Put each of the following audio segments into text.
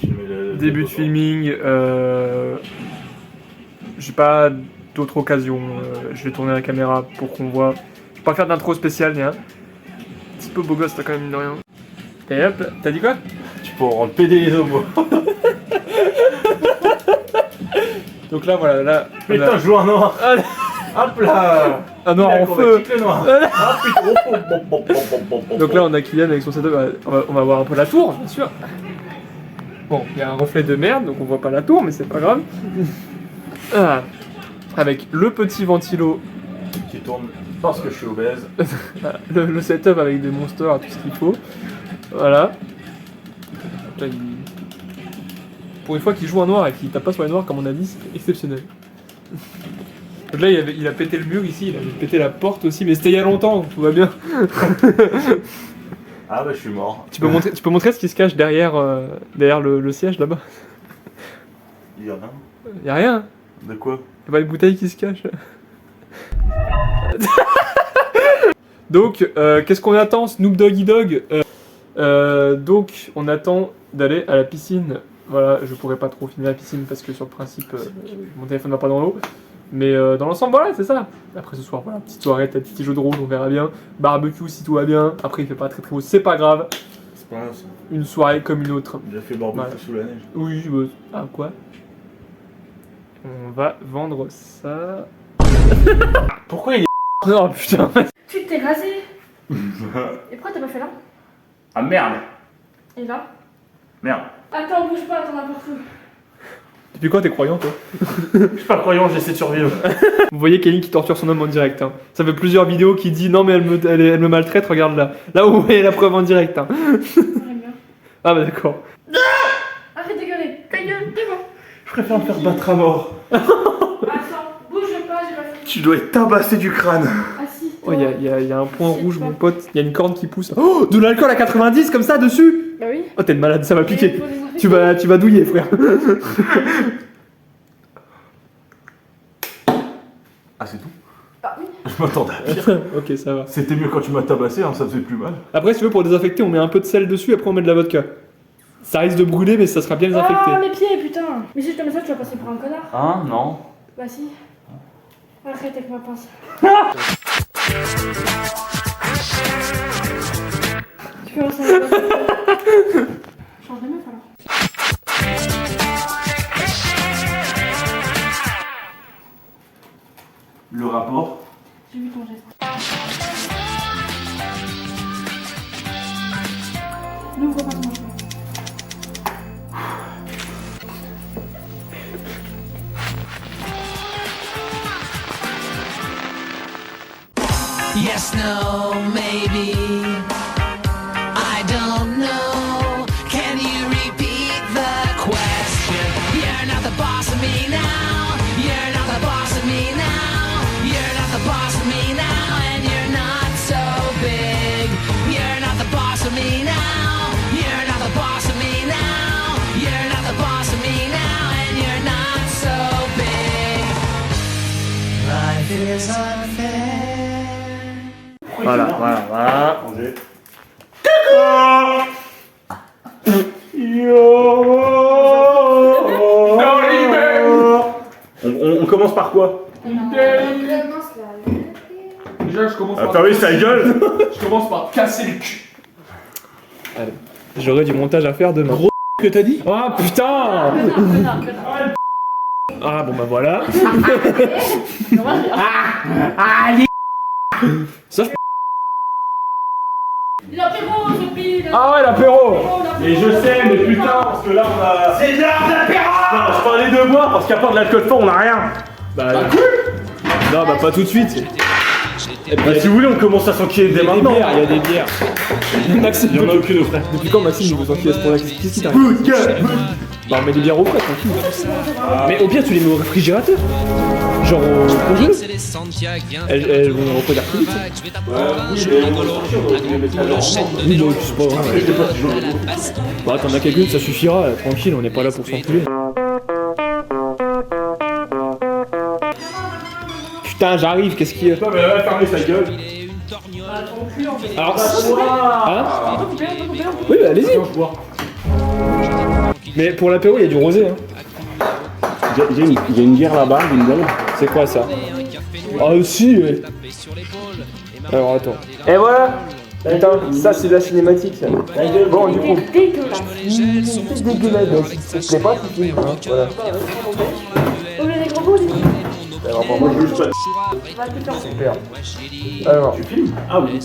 filmer le Début de filming, j'ai pas d'autre occasion, je vais tourner la caméra pour qu'on voit. Je vais pas faire d'intro spéciale, ni un petit peu beau gosse, t'as quand même mine de rien. Et hop, t'as dit quoi? Tu peux en rendre pédé les homos. Donc là, voilà, là. Putain, je joue un noir. Hop là. Un noir en feu. Le noir. Ah putain. Donc là, on a Kylian avec son setup, on va voir un peu la tour, bien sûr. Bon, il y a un reflet de merde, donc on voit pas la tour, mais c'est pas grave. Ah, avec le petit ventilo. Qui tourne parce que je suis obèse. Le setup avec des monsters, tout ce qu'il faut. Voilà. Là, pour une fois qu'il joue en noir et qu'il tape pas sur les noirs, comme on a dit, c'est exceptionnel. Donc là, il a pété le mur ici, il a pété la porte aussi, mais c'était il y a longtemps, tout va bien. Ah bah je suis mort. Tu peux montrer ce qui se cache derrière, derrière le siège là-bas? Il y a rien. Y a rien. De quoi? Y'a pas une bouteille qui se cache. Donc, qu'est-ce qu'on attend, Snoop Doggy Dogg? Donc, on attend d'aller à la piscine. Voilà, je pourrais pas trop filmer la piscine parce que sur le principe, mon téléphone va pas dans l'eau. Mais dans l'ensemble, voilà, c'est ça. Après ce soir, voilà, petite soirée, peut-être petit jeu de rôle, on verra bien. Barbecue si tout va bien. Après, il fait pas très beau, c'est pas grave. C'est pas grave ça. Une soirée comme une autre. Il a fait barbecue Voilà. sous la neige. Oui, ah, quoi? On va vendre ça. Pourquoi il est... Oh putain. Tu t'es rasé. Et pourquoi t'as pas fait là? Ah merde. Et là? Merde. Attends, bouge pas, attends n'importe où. Depuis quand t'es croyant, toi? Je suis pas croyant, j'essaie de survivre. Vous voyez Kelly qui torture son homme en direct. Hein. Ça fait plusieurs vidéos qui dit non mais elle me maltraite, regarde là. Là vous voyez la preuve en direct. Hein. J'aime bien. Ah bah d'accord. Arrête de gueuler. Ta gueule, t'es bon. Je préfère me faire battre à mort. Attends, bouge pas, j'ai pas fini. Tu dois être tabassé du crâne. Assis-toi. Oh y a un point rouge mon pote. Y a une corne qui pousse. Oh, de l'alcool à 90 comme ça dessus. Bah oui. Oh t'es une malade, ça va piquer. Faut désinfecter. Tu vas douiller frère. Ah c'est tout? Bah oui. Je m'attendais à pire. Ok ça va. C'était mieux quand tu m'as tabassé, hein, ça faisait plus mal. Après si tu veux pour désinfecter on met un peu de sel dessus après on met de la vodka. Ça risque de brûler mais ça sera bien désinfecté. Ah, mes pieds, putain. Mais si je te mets ça, tu vas passer pour un connard. Hein? Non. Bah si. Arrête avec ma pince. Tu peux lancer la pince. Change de meuf alors. Le rapport? J'ai vu ton geste. N'ouvre pas ton chemin. Yes, no, maybe. I don't know. Can you repeat the question? You're not the boss of me now. You're not the boss of me now. You're not the boss of me now. And you're not so big. You're not the boss of me now. You're not the boss of me now. You're not the boss of me now. And you're not so big. Life is unfair. Voilà. Angers. On commence par quoi? Déjà je commence Ah oui, ta gueule. Je commence par casser le cul. Allez. J'aurai du montage à faire demain. Gros que t'as dit? Ah putain. Ah bon bah voilà. Ça, je... L'apéro, Sophie. Ah ouais l'apéro. Mais je sais, mais putain, parce que là on a... C'est l'heure d'apéro. Non, je parlais de boire, parce qu'à part de l'alcool fort, on a rien. Bah non bah pas tout de suite. Bah, si vous voulez, on commence à s'enquiller dès maintenant. Il y a des bières. Maxime, Il y en a aucune, frère. depuis quand Maxime nous enquille à ce point-là? Qu'est-ce qui t'arrive? Bah on met des bières au frais, tranquille. Mais au pire tu les mets au réfrigérateur. Genre au congèle. Elles vont refroidir plus vite. Oui, donc c'est pas grave. Bah t'en as quelqu'une, ça suffira, tranquille, on n'est pas là pour s'enculer. Putain, j'arrive, qu'est-ce qu'il y a? Non, mais elle va fermer sa gueule. Alors, hein? Oui, bah allez-y. Mais pour l'apéro, il y a du rosé. Hein. Il y a une bière là-bas, une belle. C'est quoi ça? Ah si ouais. Alors attends. Et voilà. Putain, ça c'est de la cinématique ça. Bon du coup. C'est dégueulasse. C'est dégueulasse. C'est pas ce film. Hein. Voilà. Au lieu des gros bouts, Alors pour moi juste pas. va te faire. Super. Alors. Tu filmes? Ah oui.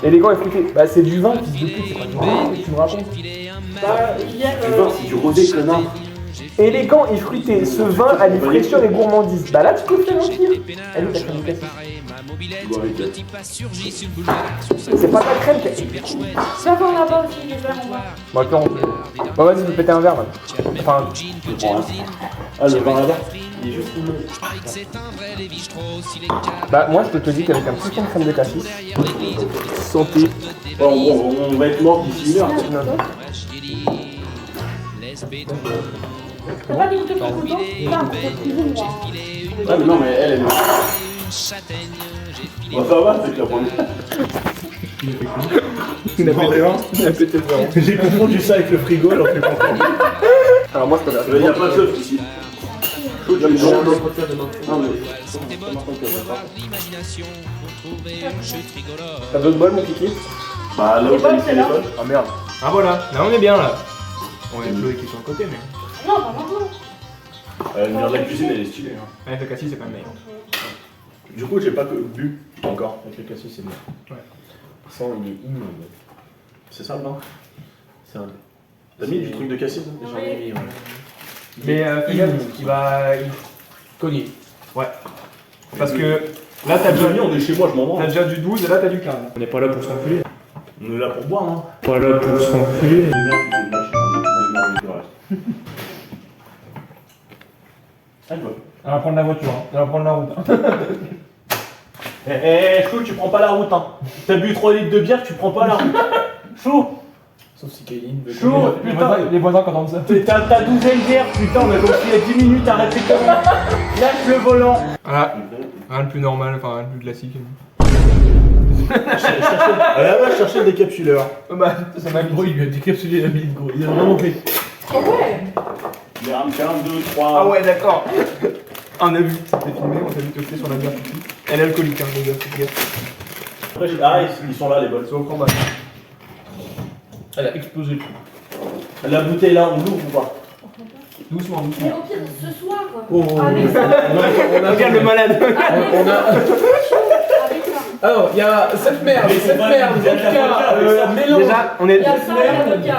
Élégant et fruité. Bah c'est du vin, fils de pute, c'est pas du vin. Tu me racontes? Tu vois, c'est du rosé, connard. Élégant et fruité, ce vin allie fraîcheur et gourmandise. Bah là tu peux faire un tir. Allez, t'as crème cassis. C'est pas ta crème qui. Ça va là-bas aussi, les verres en bas. Bon, attends, on peut. Bon, vas-y, vous pétez un verre là. Enfin, Ah, le vin là-bas. Il est juste bah, moi je peux te dire qu'avec un petit peu de crème de cassis. Santé. on va être mort d'ici une heure. T'as pas dit que t'étais content? Non, c'est cuisine, moi. Ah, mais non, mais elle est. Bon, ça va, c'est que la première. Il a pété le verre. J'ai confondu ça avec le frigo, alors que Alors, moi je peux faire. il n'y a pas de sauce ici. Non, mais. T'as d'autres bols, mon kiki? Bah, là, C'est pas c'est là. Ah merde. Ah voilà, là on est bien là. On est Chloé qui est sur le côté, mais. Non, pas maintenant. La lumière de la cuisine, elle est stylée. Hein. Avec le cassis, c'est pas le meilleur. Du coup, j'ai pas bu encore. Avec le cassis, c'est mieux. Ouais. Sans, il est immonde. C'est ça, non? C'est un. T'as mis du truc de cassis? J'en ai mis, ouais. Mais fais gaffe, il va cogner. Ouais. Parce que là t'as déjà, on est chez moi, je m'en branle. t'as déjà du 12 et là t'as du 15. On n'est pas là pour se renculer. On est là pour boire, hein. Pas là pour se renculer. Elle va prendre la voiture, hein. Elle va prendre la route. Chou, tu prends pas la route, hein. T'as bu 3 litres de bière, tu prends pas la route. Chou. Sauf si Kayline veut. Chaud, putain. Les voisins quand on ça. T'as ta 12e bière, putain, on a compris il y a 10 minutes, arrête tes conneries. Lâche le volant. Voilà. Rien de plus normal, enfin rien de plus classique. Elle va chercher le décapsuleur. Bah, ça m'a Gros, il lui a décapsulé la bite, gros. Il a vraiment fait. Ah ouais. Bière 1, 2, 3. Ah ouais, d'accord. On a vu, c'était filmé, on t'a vu toaster sur la bière. Elle est alcoolique, hein, les gars, faites gaffe. Après, ah, ils sont là, les bols. C'est au combat. Elle a explosé. La bouteille là, on l'ouvre ou pas? Doucement, Mais doucement. au pire, ce soir. Oh, Avec ça. Regarde le malade. Avec ça. Avec ça. Alors, il y a cette merde, mélange. Déjà, Il y a ça et la vodka.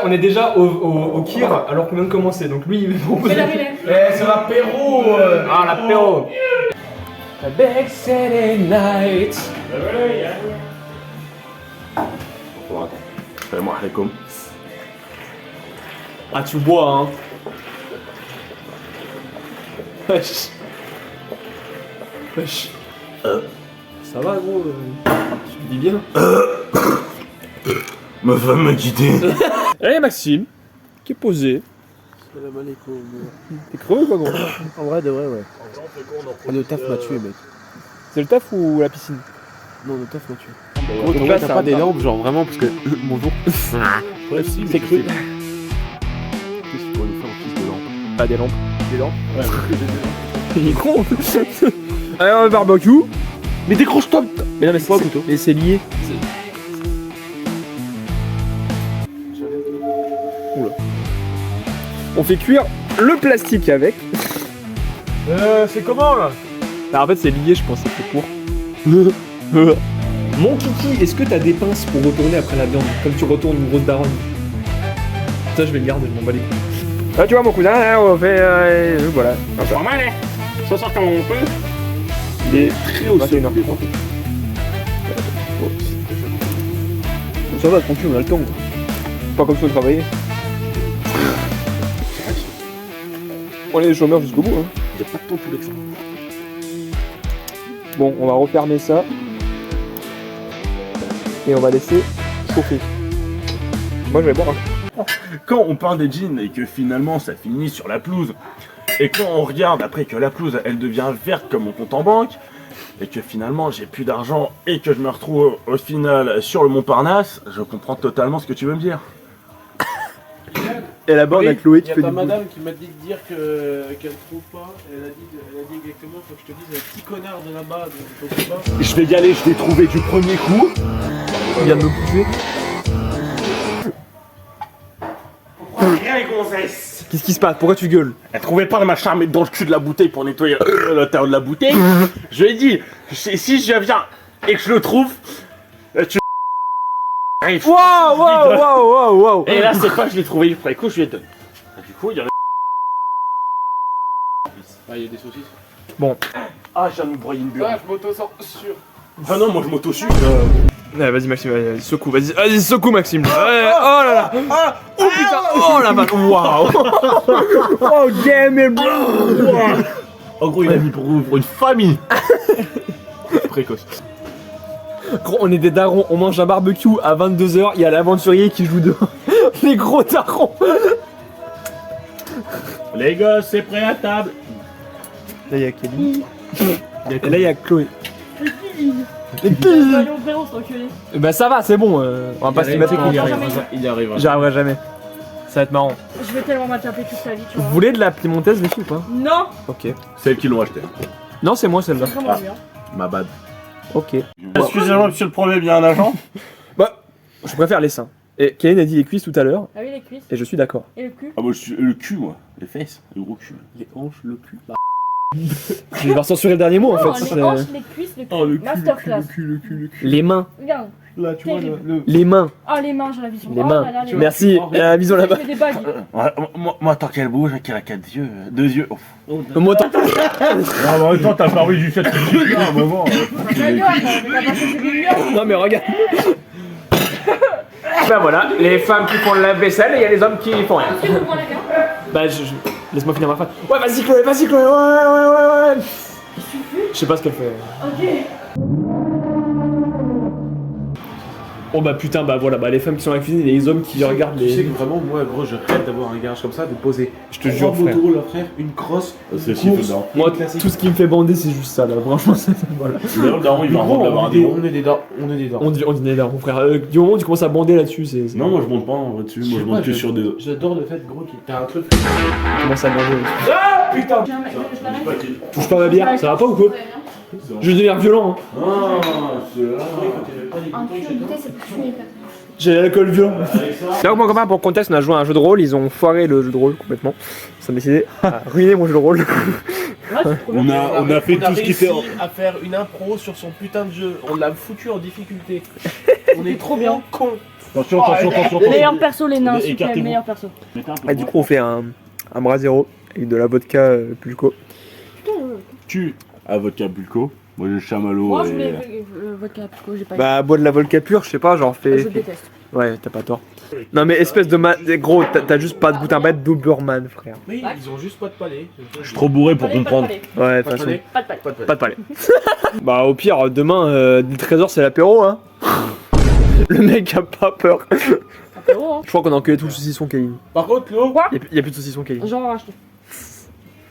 on est déjà au kir alors qu'on vient de commencer. Donc lui, il propose. Mais la relève. C'est l'apéro. Ah, l'apéro. A big city night. Salam alaikum. Ah, tu bois, hein. Wesh. Wesh. Ça va, gros tu dis bien. Ma femme m'a quitté. Allez, Maxime, qui est posé. Salam alaikum. T'es creux ou quoi, gros? En vrai, de vrai, ouais. Le taf m'a tué, mec. C'est le taf ou la piscine? Non, le taf m'a tué. Gros, Gros, t'as pas des lampes, genre vraiment, parce que. Bonjour. Ouais, si, C'est cru. Qu'est-ce qu'il faut nous faire en piste de lampe? Pas des lampes. Des lampes. Il est con. Allez, on va barbecue. Mais décroche-toi, putain. Mais non, mais Quoi, plutôt? mais c'est lié. Oula. On fait cuire le plastique avec. C'est comment là? Bah, en fait, c'est lié, je pense, c'est court. Mon kiki, est-ce que t'as des pinces pour retourner après la viande, comme tu retournes une grosse daronne? Ça, je vais le garder, je m'en bats les couilles. Ah, tu vois, mon cousin, là, on fait. Voilà. Pas mal, hein? Ça sort comme on peut. Il est très haut, c'est énorme. Ça va, tranquille, on a le temps. Pas comme ça de travailler. On est des chômeurs jusqu'au bout, hein. Il n'y a pas de temps pour l'exemple. Bon, on va refermer ça. Et on va laisser chauffer. Moi, je vais boire un. Quand on parle des jeans et que finalement ça finit sur la pelouse, et quand on regarde après que la pelouse elle devient verte comme mon compte en banque, et que finalement j'ai plus d'argent et que je me retrouve au final sur le Montparnasse, je comprends totalement ce que tu veux me dire. Et là-bas, on a Chloé qui Il y fait a ta du bruit. madame qui m'a dit de dire qu'elle trouve pas. Elle a dit exactement, faut que je te dise, un petit connard de là-bas, de ton copain. Je vais y aller, je l'ai trouvé du premier coup. Il vient de me bouffer. Rien les gonzesses. Qu'est-ce qui se passe? Pourquoi tu gueules? Elle trouvait pas le machin à mettre dans le cul de la bouteille pour nettoyer l'intérieur de la bouteille. Je lui ai dit, si je viens et que je le trouve, tu arrives. Waouh. Et là, c'est pas que je l'ai trouvé du premier coup, je lui ai donné. Du coup, il y en a. Ah, il y a des saucisses. Ah, je viens de me broyer une bulle. Ah, je m'auto-sors sur. Ah non, moi je m'auto-suis. Ouais, vas-y Maxime, vas-y, secoue, vas-y, secoue Maxime. Ouais, oh là là. Oh putain, oh la vache. Waouh. Oh damn it bro. En gros, il a mis pour une famille. Précoce. Gros, on est des darons, on mange un barbecue à 22h, il y a l'aventurier qui joue dehors. Les gros darons. Les gosses, c'est prêt à table. Là il y a Kelly. Et là il y a Chloé. Il va aller au prénom, cet enculé. Bah ça va, c'est bon, on va pas se les mettre en... Il y arrive. J'arriverai jamais. Ça va être marrant. Je vais tellement mal taper toute ta vie, tu vois. Vous voulez de la piémontaise les filles ou pas? Non. Ok. C'est elles qui l'ont acheté. Non c'est moi celle-là. C'est vraiment bien. Ma bad. Ok. Excusez-moi, monsieur le premier, il y a un agent. Bah, je préfère les seins. Et Kellen a dit les cuisses tout à l'heure, Ah oui, les cuisses. et je suis d'accord. Et le cul. Ah, moi je suis le cul, moi. Les fesses, le gros cul. Les hanches, le cul. Je vais devoir censurer le dernier mot en Non, fait. les c'est- hanches, les cuisses, le cul. Oh, le cul, Masterclass. le cul. Les mains. Regarde. Là, tu vois, Terrible. Les mains. Ah, les mains, j'ai la vision. Les Oh mains. là là, les mains. Merci. Bisous là-bas. Je fais des bagues. Moi, tant qu'elle bouge, qu'elle a 4 yeux, 2 yeux. Moi, tant- Ah, bah, en même temps, t'as paru du fait que tu à un moment. Ta gueule, mais t'as pas fait des millions. Non mais regarde. Ben voilà, les femmes qui font le lave-vaisselle et il y a les hommes qui font rien. Tu comprends les gars? Bah laisse-moi finir ma phrase. Ouais vas-y Chloé, ouais. Je sais pas ce qu'elle fait. Ok. Oh bah putain, bah voilà, bah les femmes qui sont à la cuisine et les hommes qui regardent Tu sais les... que vraiment, moi, gros, je rêve d'avoir un garage comme ça, de poser. Je te jure, frère. Moto, là, frère, une crosse. C'est si si dedans. Moi, tout ce qui me fait bander, c'est juste ça là, franchement, voilà. D'ailleurs, le daron, il va Gros, rendre d'avoir on un est des daron. on est des dents. On dit là, mon frère, du moment où tu commences à bander là-dessus, c'est... Non, moi je monte pas en vrai dessus, moi je monte que sur des. J'adore le fait, gros, qu'il t'as un truc. Tu commences à bander. Ah putain. Touche pas ma bière, ça va pas ou quoi? Je vais devenir violent, hein. Ah, c'est là. Un cul en bouteille, c'est pour fumer. J'ai l'alcool violent. Là, mon copain, pour contexte, on a joué à un jeu de rôle, ils ont foiré le jeu de rôle complètement. Ça m'a décidé à ruiner mon jeu de rôle. On a fait tout ce qui fait. à faire une impro sur son putain de jeu. On l'a foutu en difficulté. On est trop bien. con. Attention. Meilleur perso, les nains, s'il vous plaît, Écartez-vous. meilleur perso. Et du coup, on fait un bras zéro avec de la vodka pulco. Tu à vodka bulco, moi j'ai le chamallow Moi, je et. voulais le vodka Pico, j'ai pas eu. Bah, bois de la vodka pure, je sais pas, genre Je fais. déteste. Ouais, t'as pas tort. Non, mais espèce de gros, t'as juste pas de goût un bête Doberman, frère. Mais ils ont juste pas de palais. Je suis trop bourré pour Palais, comprendre. Pas de palais. Ouais, de Pas toute de façon. palais. Pas de palais. Pas de palais. Pas de palais. Bah, au pire, demain, dès 13h, c'est l'apéro, hein. Le mec a pas peur. Apéro, hein. Je crois qu'on a enculé tout le saucisson, Kevin. Par contre, Lo, Y'a plus de saucisson, Kevin. J'en ai racheté.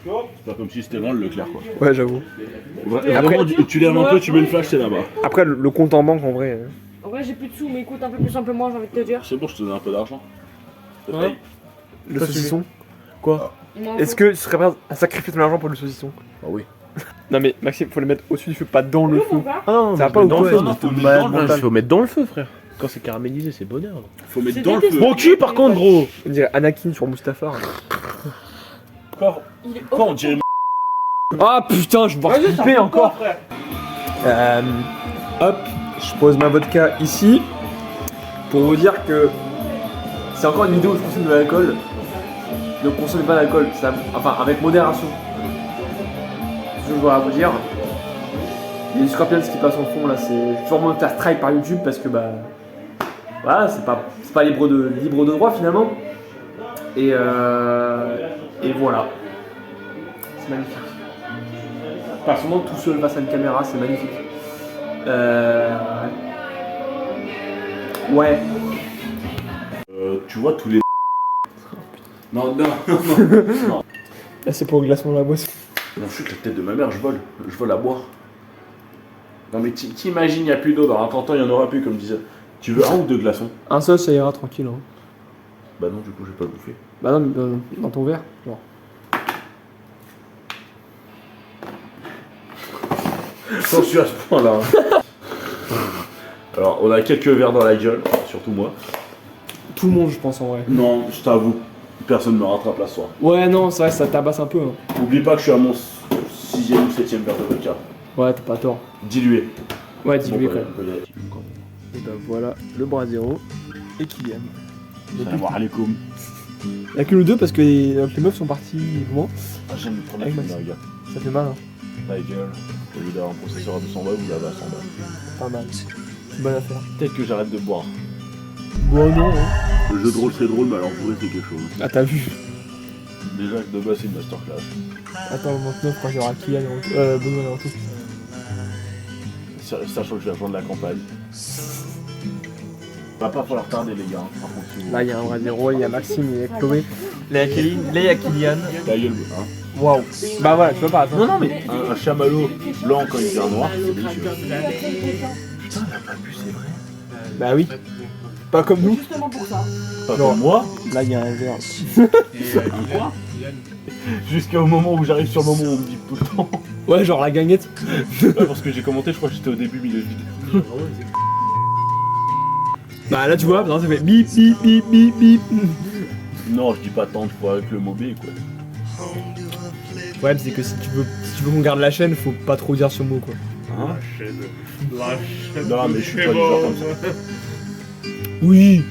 C'est pas comme si c'était loin le Leclerc quoi. Ouais, j'avoue. Vraiment, tu lèves un peu, tu mets le flash, c'est là-bas. Après, le compte en banque, en vrai. En vrai, j'ai plus de sous, mais écoute un peu plus simplement, j'ai envie de te dire. C'est bon, je te donne un peu d'argent. Ouais. Le saucisson. Il m'en Est-ce faut. que tu serais prêt à sacrifier ton argent pour le saucisson? Bah oui. Non, mais Maxime, faut le mettre au-dessus du feu, pas dans le Oui, feu. mon frère. Ah non, ça va je pas mets ou dans quoi? le feu, espèce non, de faut le malade mettre dans le mental. faut mettre dans le feu, frère. Quand c'est caramélisé, c'est bonheur. Faut mettre C'est dans le détesté. feu. Mon cul, par contre, gros. On dirait Anakin sur Mustafar. Il est Quoi, on dirait. Ah putain, je vais voir couper encore. Hop, je pose ma vodka ici pour vous dire que c'est encore une vidéo où je consomme de l'alcool. Ne consommez pas d'alcool, enfin avec modération. C'est ce que je dois vous dire. Il y a du Scorpions qui passe en fond là, c'est sûrement un strike par YouTube parce que bah voilà, c'est pas libre de droit finalement. Et voilà. C'est magnifique. Personnellement, tout seul face à une caméra, c'est magnifique. Ouais. Tu vois tous les. Non. Là, c'est pour le glaçon de la boisson. Non, je chute la tête de ma mère, je vole à boire. Non mais t'imagines, il n'y a plus d'eau, dans un temps il n'y en aura plus comme disait. Tu veux un ou deux glaçons? Un seul, ça ira tranquille. Hein. Bah non, du coup, j'ai pas bouffé. Bah non, mais dans ton verre. Genre. J'en suis à ce point-là. Alors, on a quelques verres dans la gueule, surtout moi. Tout le monde, je pense, en vrai. Non, je t'avoue, personne ne me rattrape la soirée. Ouais, non, c'est vrai, ça tabasse un peu. Hein. Oublie pas que je suis à mon 6ème ou 7ème verre de vodka. Ouais, t'as pas tort. Dilué. Ouais, dilué Bon, quand même. on peut y aller. Et bah voilà, le Brasero et Kylian. Salam alaikum. Il y a que nous deux parce que les meufs sont parties loin. Ah, j'aime le premier Avec film, Maxime. les gars. Ça fait mal, hein. Ta gueule. Au lieu d'avoir un processeur à 200 balles, vous l'avez à 100 balles. Pas mal. C'est une bonne affaire. Peut-être que j'arrête de boire. Bon, non, hein. Le jeu de rôle c'est drôle, mais alors bourrer c'est quelque chose. Ah, t'as vu. Déjà que de base c'est une masterclass. Attends, le 29 quand il y aura Kylian et Benoît et Anto. Sachant que je vais rejoindre la campagne. Va pas falloir tarder les gars, par contre si vous... Là, il y a un Brasero, il y a Maxime, il y a Chloé. Là, il y a Kylian. Ta gueule, hein. Waouh. Bah voilà, tu vois pas, attends. Non, non, mais un chamallow blanc quand il devient noir, c'est délicieux. Putain, on a pas bu, c'est vrai. Bah oui. Pas comme nous. Justement pour ça. Pas Non. comme moi. Là, il y a un verre. Un quoi? Jusqu'au moment où j'arrive sur le moment où on me dit tout le temps. Ouais, genre la gagnette. Ouais, parce que j'ai commenté, je crois que j'étais au début, milieu de vidéo. Bah là, tu vois, ça fait bip bip bip bip bip. Non, je dis pas tant de fois avec le mot B, quoi. Ouais, mais c'est que si tu veux qu'on garde la chaîne, faut pas trop dire ce mot, quoi. Hein? Non, mais je suis pas du genre comme ça. Oui.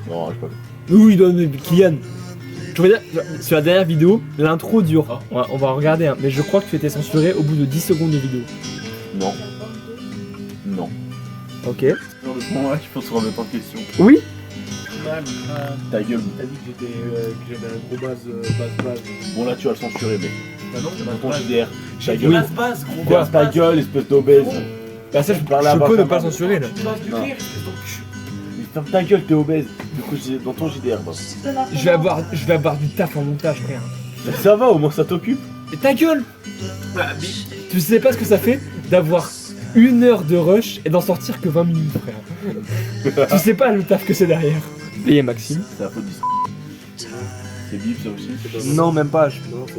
Non, je sais pas. Oui, non, mais Kylian. Je veux dire, sur la dernière vidéo, l'intro dure. On va regarder, hein, mais je crois que tu étais censuré au bout de 10 secondes de vidéo. Non. Non. Ok. Dans le moment là qu'il faut se remettre en question. Oui. Ta gueule. T'as dit que j'avais un gros base. Bon là tu vas le censurer mec. Bah non, Dans ton JDR. Ta Oui. gueule. base, gros. Quoi ta gueule espèce d'obèse. Bah ça, je Par là, peux bah, ne ça pas va. censurer, là. Base du Non. rire, espèce d'enculé. Mais ferme ta gueule t'es obèse. Du coup dans ton JDR bah. Je vais avoir du taf en montage, frère. Bah, ça va au moins ça t'occupe. Et ta gueule. Tu sais pas ce que ça fait d'avoir 1 heure de rush et d'en sortir que 20 minutes, frère. Tu sais pas le taf que c'est derrière. Et il y a Maxime. C'est la faute du c'est bip ça aussi. Non, même pas.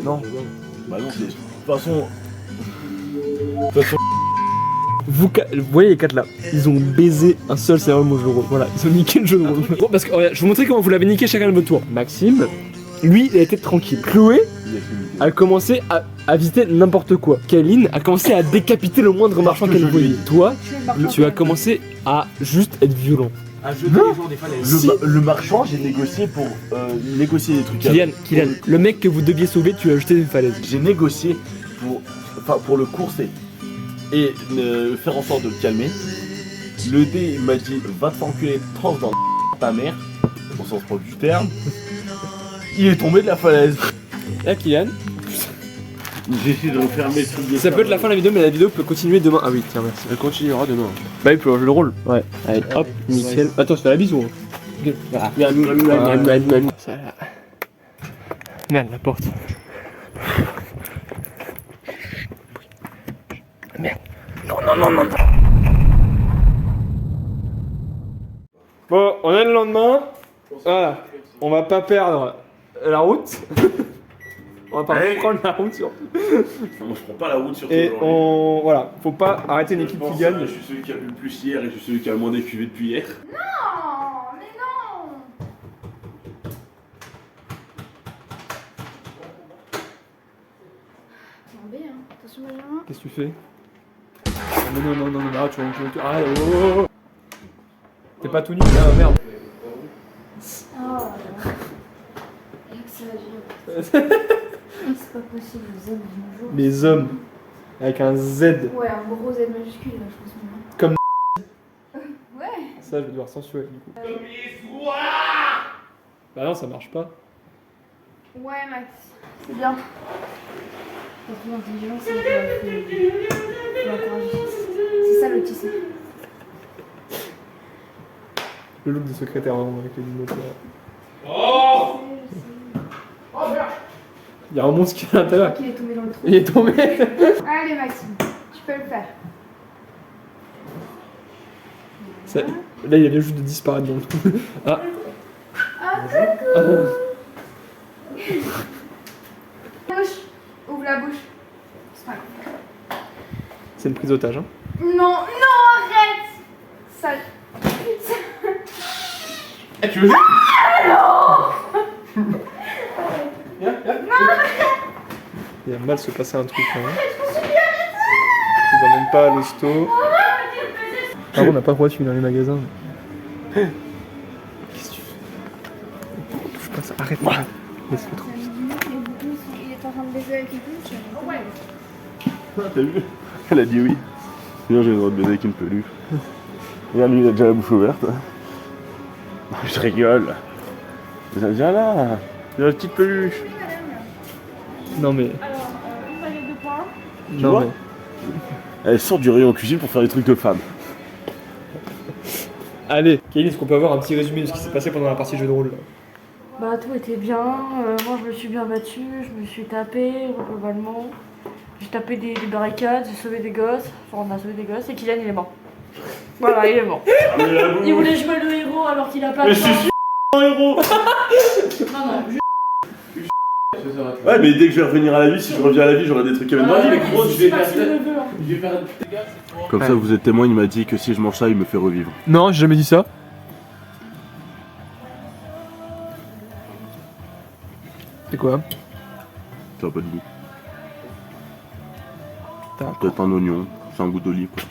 Non. Bah non c'est. De toute façon. Vous voyez les 4 là, ils ont baisé un seul serveur au jeu de rôle. Voilà, ils ont niqué le jeu de rôle. Bon, parce que regarde, je vais vous montrer comment vous l'avez niqué chacun de votre tour. Maxime, lui, il a été tranquille. Chloé a commencé à visiter n'importe quoi. Kaline a commencé à décapiter le moindre marchand qu'elle voyait. Toi, tu as commencé à juste être violent. À jeter les gens des falaises. Le marchand j'ai négocié pour négocier des trucs. Kylian, le mec que vous deviez sauver, tu l'as jeté d'une falaise. J'ai négocié pour le courser et faire en sorte de le calmer. Le dé il m'a dit va te faire enculer, tranche dans ta mère, au sens propre du terme. Il est tombé de la falaise. Là, Kylian, J'ai essayé de refermer tout le ça peut être la fin de la vidéo, mais la vidéo peut continuer demain. Ah oui, tiens, merci. Elle continuera demain. Bah, il peut jouer le rôle. Ouais. Allez, hop, nickel. Attends, je fais la bisou. Ok. Ça là. Merde, la porte. Merde. Non. Bon, on est le lendemain. Voilà. On va pas perdre la route. On va pas prendre la route surtout. Moi je prends pas la route surtout. Et on. Voilà. Faut pas arrêter une équipe qui gagne. Je suis celui qui a bu le plus hier et je suis celui qui a le moins d'écuvées depuis hier. Non, mais non. En B, hein. Attention, Benjamin. Qu'est-ce que tu fais? Non, ah, tu vas. Ah, oh. T'es pas tout nu? Ah, merde. Oh là là. Exagère. C'est pas possible, les hommes, bonjour. Les hommes. Avec un Z. Ouais, un gros Z majuscule, là, je pense. Comme Ouais. ça, je vais devoir censurer du coup. Bah non, ça marche pas. Ouais, Max. C'est bien. T'as trop d'intelligence et faut l'encourager. C'est ça l'autisme. Le look de secrétaire vraiment avec les lunettes là. Il y a un monstre qui est à l'intérieur. Il est tombé dans le trou. Il est tombé. Allez, Maxime, tu peux le faire. Ça- Là, il vient juste de disparaître dans le trou. Ah, Ah Bouche. Ouvre la bouche. C'est pas grave. C'est une prise d'otage. Hein. Non, non, arrête. Sale. Eh, tu veux jouer? Il va mal se passer un truc. Hein. Ils emmènent pas à l'hosto. Par contre, on n'a pas le droit de fumer dans les magasins. Qu'est-ce que tu fais? Touche pas ça. Arrête. Laisse-le trop. Il est en train de baiser avec une peluche. Ouais. Ah, t'as vu? Elle a dit oui. Sinon, j'ai le droit de baiser avec une peluche. Regarde, lui, il a déjà la bouche ouverte. Je rigole. Viens là. Il y a la petite peluche. Non mais. Alors, une baguette de pain. Non vois mais. Elle sort du rayon cuisine pour faire des trucs de femme. Allez, Kaylee, est-ce qu'on peut avoir un petit résumé de ce qui s'est passé pendant la partie jeu de rôle là? Bah tout était bien, moi je me suis bien battue, je me suis tapée globalement. J'ai tapé des barricades, j'ai sauvé des gosses, enfin on a sauvé des gosses et Kylian il est mort. Voilà, il est mort. Il voulait jouer le héros alors qu'il a pas le temps. Un héros. Non, non, Ouais, mais dès que je vais revenir à la vie, si je reviens à la vie, j'aurai des trucs à mettre dans la vie, mais gros, je vais pas faire s'il le veut. Hein. Je vais faire un petit dégât cette fois. Comme ça, vous êtes témoin, il m'a dit que si je mange ça, il me fait revivre. Non, j'ai jamais dit ça. C'est quoi? Ça n'a pas de goût. D'accord. Peut-être un oignon, c'est un goût d'olive quoi.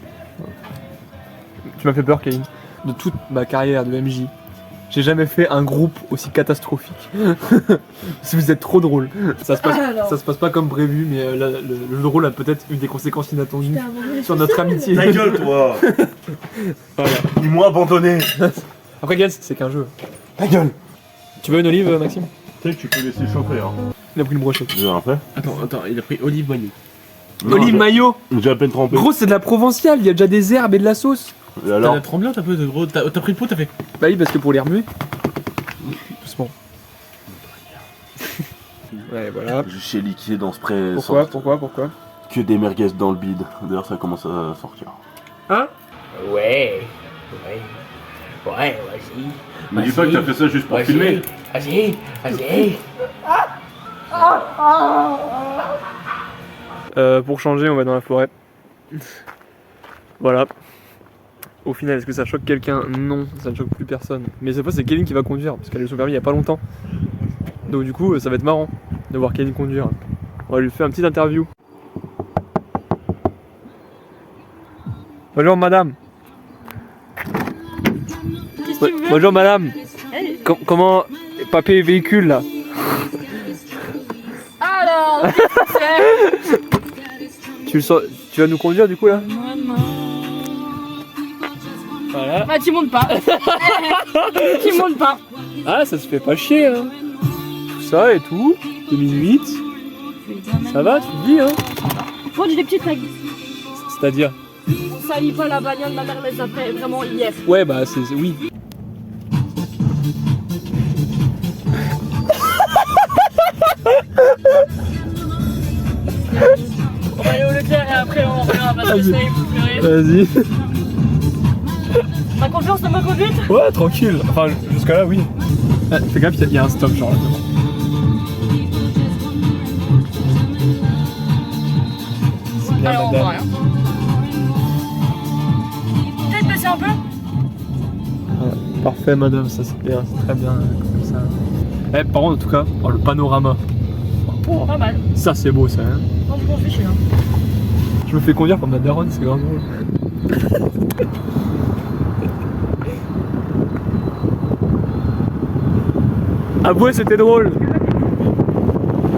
Tu m'as fait peur, Kaylee. De toute ma carrière de MJ, j'ai jamais fait un groupe aussi catastrophique. Si vous êtes trop drôle. Ça se passe pas comme prévu, mais le rôle a peut-être eu des conséquences inattendues sur notre amitié. Ta gueule, toi. Voilà. Ils m'ont abandonné. Après, Gaz, c'est qu'un jeu. Ta gueule. Tu veux une olive, Maxime? Tu sais que tu peux laisser chauffer, hein. Il a pris une brochette. J'ai rien fait. Attends, il a pris olive maillot. Non, Olive mayo. J'ai à peine trempé. Gros, c'est de la provençale, il y a déjà des herbes et de la sauce. Et T'as alors la tremblante un peu de gros. T'as pris le pot, t'as fait. Bah oui, parce que pour les remuer. Doucement. Ouais, voilà. Je suis liquide dans ce pré. Pourquoi Que des merguez dans le bide. D'ailleurs, ça commence à sortir. Hein? Ouais, vas-y. Me dis pas que t'as fait ça juste pour filmer. Vas-y. Pour changer, on va dans la forêt. Voilà. Au final, est-ce que ça choque quelqu'un? Non, ça ne choque plus personne. Mais cette fois, c'est Kevin qui va conduire, parce qu'elle a eu son permis il y a pas longtemps. Donc du coup, ça va être marrant de voir Kevin conduire. On va lui faire une petite interview. Bonjour madame. Qu'est-ce que tu veux? Bonjour madame. Comment papier véhicule là? Alors, Tu vas nous conduire du coup là? Voilà. bah tu montes pas. Tu montes pas. Ah, ça se fait pas chier hein. Tout ça et tout. 2008. Ça va, tu te dis hein? Moi j'ai des petites règles. C'est-à-dire? On salit pas la bagnole, ma mère les a fait vraiment hier. Ouais bah oui. On va aller au Leclerc et après on reviendra parce que c'est vous pleurer. Vas-y. T'as confiance dans ma conduite? Ouais, tranquille. Enfin, jusqu'à là, oui. Ah, fais gaffe, il y a un stop genre là. C'est bien, Alors on madame. voit rien. Peut-être baisser un peu? Parfait, madame, ça c'est bien, c'est très bien comme ça. Eh, par contre, en tout cas, le panorama. Oh, pas mal. Ça, c'est beau, ça. Hein. Non, je m'en fiche là. Je me fais conduire par ma daronne, c'est grave drôle. Ah ouais, c'était drôle.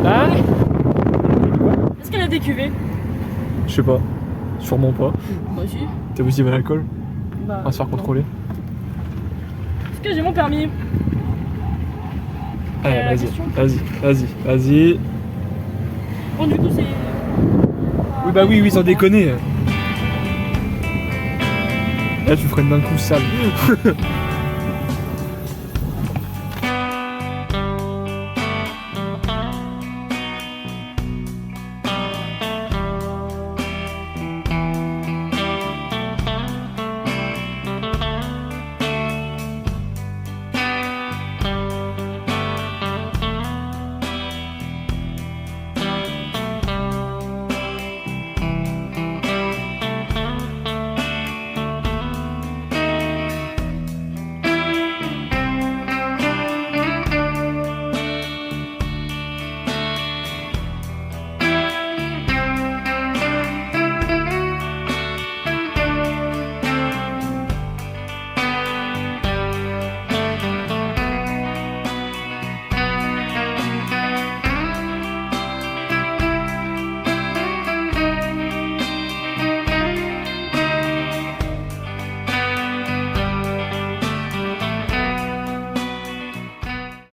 Hein? Est-ce qu'elle a des cuvées? Je sais pas. Sûrement pas. Moi aussi. T'as aussi mal à l'alcool? Bah, On va se faire contrôler. Est-ce que j'ai mon permis? Allez, la vas-y, question. vas-y. Bon, du coup, c'est. Oui, bah oui, sans déconner. Là, tu freines d'un coup sale.